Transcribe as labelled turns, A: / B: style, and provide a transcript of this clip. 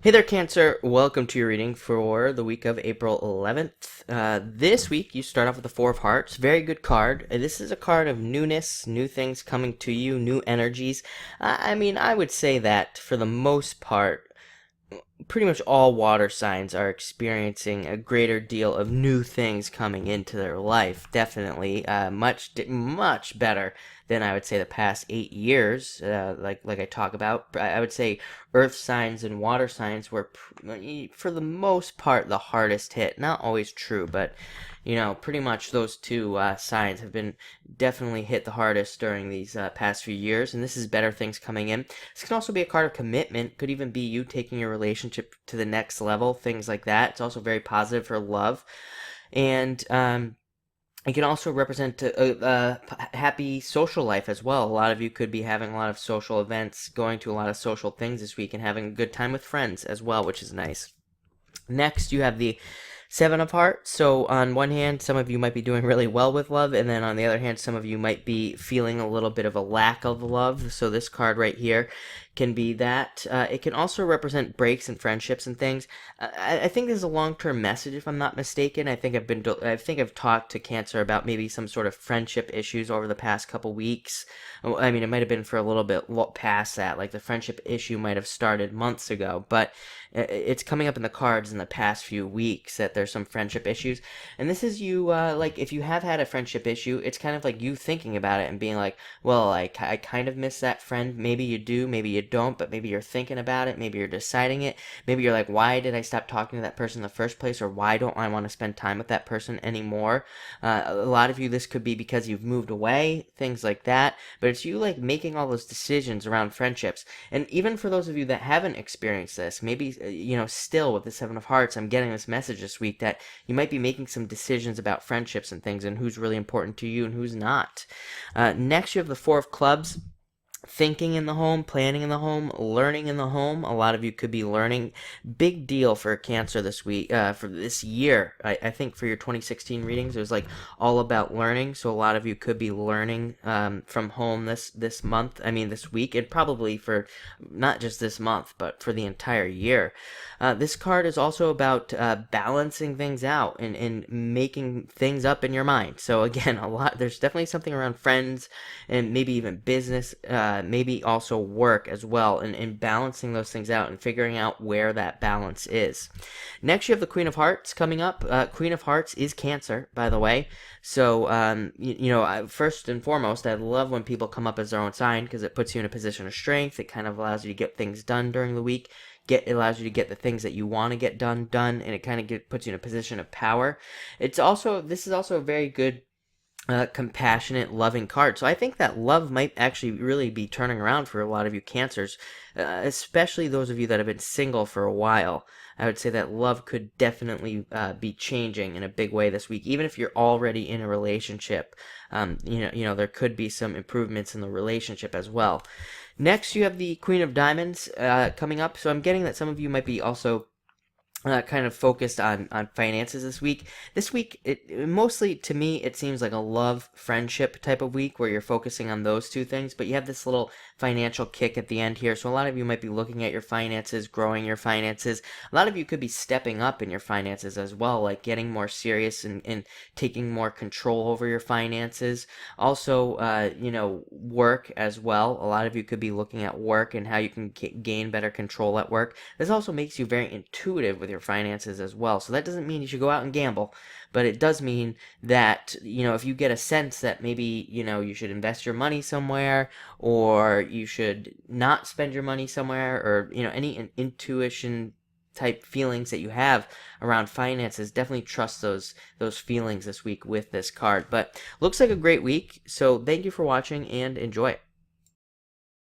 A: Hey there, Cancer. Welcome to your reading for the week of April 11th. This week, you start off with the Four of Hearts. Very good card. This is a card of newness, new things coming to you, new energies. I would say that for the most part, pretty much all water signs are experiencing a greater deal of new things coming into their life. Definitely, much better than I would say the past 8 years. Like I talk about, I would say earth signs and water signs were, for the most part, the hardest hit. Not always true, but pretty much those two signs have been definitely hit the hardest during these past few years, and this is better things coming in. This can also be a card of commitment, could even be you taking your relationship to the next level, things like that. It's also very positive for love, and it can also represent a happy social life as well. A lot of you could be having a lot of social events, going to a lot of social things this week, and having a good time with friends as well, which is nice. Next, you have the Seven of Hearts. So on one hand, some of you might be doing really well with love, and then on the other hand, some of you might be feeling a little bit of a lack of love. So this card right here can be that. It can also represent breaks in friendships and things. I think this is a long-term message, if I'm not mistaken. I think I've talked to Cancer about maybe some sort of friendship issues over the past couple weeks. I mean, it might have been for a little bit past that. Like the friendship issue might have started months ago, but it's coming up in the cards in the past few weeks that there's some friendship issues. And this is you, like, if you have had a friendship issue, it's kind of like you thinking about it and being like, well, I kind of miss that friend. Maybe you do, maybe you don't, but maybe you're thinking about it. Maybe you're deciding it. Maybe you're like, why did I stop talking to that person in the first place? Or why don't I want to spend time with that person anymore? A lot of you, this could be because you've moved away, things like that. But it's you, like, making all those decisions around friendships. And even for those of you that haven't experienced this, maybe still with the Seven of Hearts, I'm getting this message this week that you might be making some decisions about friendships and things and who's really important to you and who's not. Next, you have the Four of Clubs. Thinking in the home, planning in the home, learning in the home. A lot of you could be learning. Big deal for Cancer this week, for this year. I think for your 2016 readings, it was like all about learning. So a lot of you could be learning from home this month. I mean, this week, and probably for not just this month, but for the entire year. This card is also about balancing things out and making things up in your mind. So again, there's definitely something around friends and maybe even business, maybe also work as well, and balancing those things out and figuring out where that balance is. Next, you have the Queen of Hearts coming up. Queen of Hearts is Cancer, by the way. So, first and foremost, I love when people come up as their own sign because it puts you in a position of strength. It kind of allows you to get things done during the week. It allows you to get the things that you want to get done, and it kind of puts you in a position of power. This is also a very good compassionate, loving card. So I think that love might actually really be turning around for a lot of you Cancers, especially those of you that have been single for a while. I would say that love could definitely be changing in a big way this week. Even if you're already in a relationship, there could be some improvements in the relationship as well. Next, you have the Queen of Diamonds coming up. So I'm getting that some of you might be also kind of focused on finances this week. This week, mostly to me, it seems like a love friendship type of week where you're focusing on those two things, but you have this little financial kick at the end here. So a lot of you might be looking at your finances, growing your finances. A lot of you could be stepping up in your finances as well, like getting more serious and taking more control over your finances. Also, work as well. A lot of you could be looking at work and how you can gain better control at work. This also makes you very intuitive with your finances as well. So that doesn't mean you should go out and gamble, but it does mean that, if you get a sense that maybe, you should invest your money somewhere, or you should not spend your money somewhere, or, any intuition type feelings that you have around finances, definitely trust those feelings this week with this card. But looks like a great week. So thank you for watching and enjoy it.